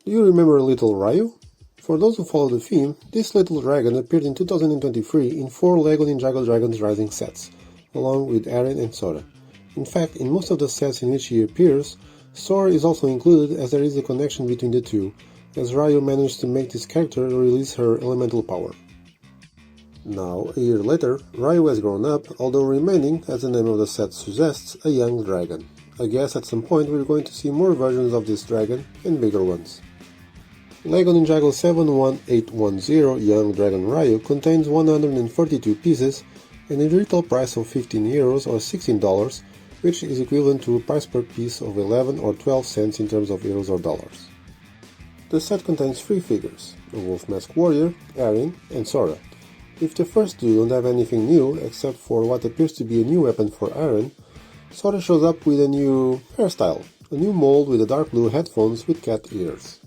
Do you remember little Ryu? For those who follow the theme, this little dragon appeared in 2023 in 4 LEGO Ninjago Dragons Rising sets, along with Eren and Sora. In fact, in most of the sets in which he appears, Sora is also included, as there is a connection between the two, as Ryu managed to make this character release her elemental power. Now, a year later, Ryu has grown up, although remaining, as the name of the set suggests, a young dragon. I guess at some point we're going to see more versions of this dragon, and bigger ones. LEGO Ninjago 71810 Young Dragon Ryu contains 142 pieces and a retail price of €15 or $16, which is equivalent to a price per piece of 11 or 12 cents in terms of euros or dollars. The set contains 3 figures, a Wolf Mask Warrior, Eren, and Sora. If the first two don't have anything new except for what appears to be a new weapon for Eren, Sora shows up with a new hairstyle, a new mold with a dark blue headphones with cat ears.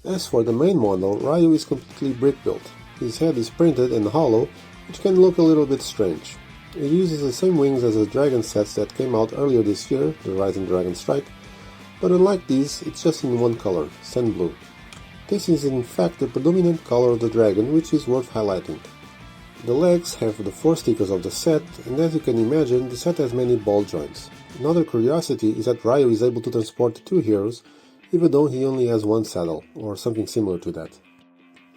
As for the main model, Ryu is completely brick-built. His head is printed and hollow, which can look a little bit strange. It uses the same wings as the dragon sets that came out earlier this year, the Rising Dragon Strike, but unlike these, it's just in one color, sand blue. This is in fact the predominant color of the dragon, which is worth highlighting. The legs have the 4 stickers of the set, and as you can imagine, the set has many ball joints. Another curiosity is that Ryu is able to transport 2 heroes, even though he only has 1 saddle, or something similar to that.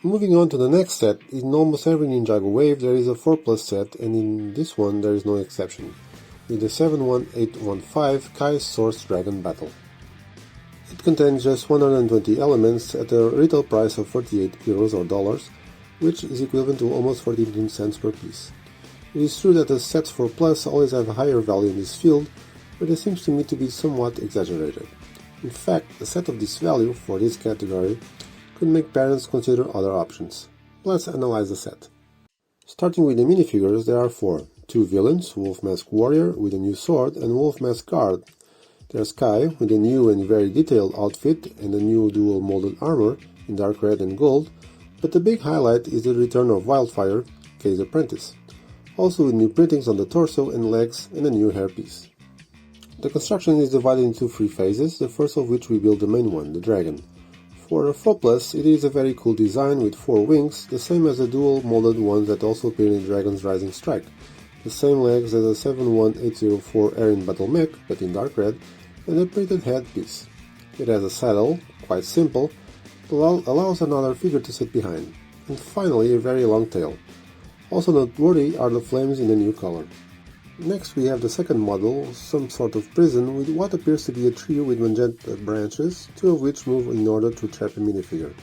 Moving on to the next set, in almost every Ninjago wave there is a 4+ set, and in this one there is no exception, with the 71815 Kai Source Dragon Battle. It contains just 120 elements at a retail price of €48 or dollars, which is equivalent to almost 14 cents per piece. It is true that the sets 4+ always have a higher value in this field, but it seems to me to be somewhat exaggerated. In fact, a set of this value, for this category, could make parents consider other options. Let's analyze the set. Starting with the minifigures, there are 4. 2 villains, Wolf Mask Warrior with a new sword and Wolf Mask Guard. There's Kai with a new and very detailed outfit and a new dual molded armor in dark red and gold, but the big highlight is the return of Wildfire, Kai's apprentice, also with new printings on the torso and legs and a new hairpiece. The construction is divided into 3 phases, the first of which we build the main one, the dragon. For a 4+, it is a very cool design with 4 wings, the same as the dual molded ones that also appear in Dragon's Rising Strike, the same legs as the 71804 Eren Battle Mech, but in dark red, and a printed headpiece. It has a saddle, quite simple, but allows another figure to sit behind, and finally a very long tail. Also noteworthy are the flames in a new color. Next we have the second model, some sort of prison with what appears to be a tree with magenta branches, 2 of which move in order to trap a minifigure.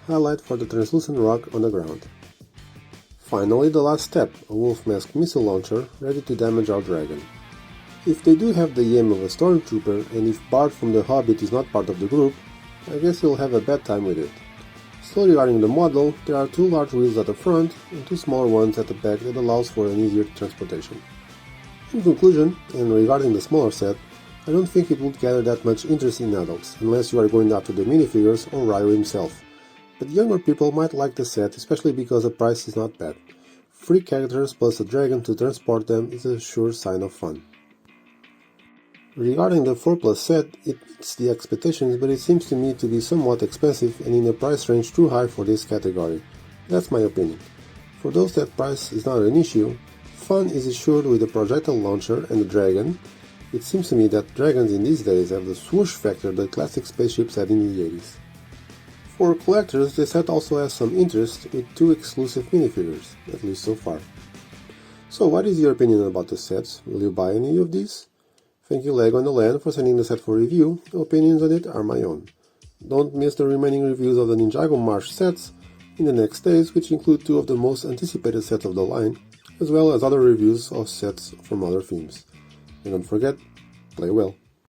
Highlight for the translucent rock on the ground. Finally, the last step, a Wolf Mask missile launcher ready to damage our dragon. If they do have the aim of a stormtrooper, and if Bard from The Hobbit is not part of the group, I guess you'll have a bad time with it. Still regarding the model, there are 2 large wheels at the front and 2 smaller ones at the back that allows for an easier transportation. In conclusion, and regarding the smaller set, I don't think it would gather that much interest in adults, unless you are going after the minifigures or Ryu himself. But younger people might like the set, especially because the price is not bad. 3 characters plus a dragon to transport them is a sure sign of fun. Regarding the 4+ set, it meets the expectations, but it seems to me to be somewhat expensive and in a price range too high for this category. That's my opinion. For those that price is not an issue, fun is assured with the projectile launcher and the dragon. It seems to me that dragons in these days have the swoosh factor that classic spaceships had in the 80s. For collectors, the set also has some interest with 2 exclusive minifigures, at least so far. So what is your opinion about the sets? Will you buy any of these? Thank you LEGO and the Land for sending the set for review. Opinions on it are my own. Don't miss the remaining reviews of the Ninjago March sets in the next days, which include 2 of the most anticipated sets of the line, as well as other reviews of sets from other themes. And don't forget, play well.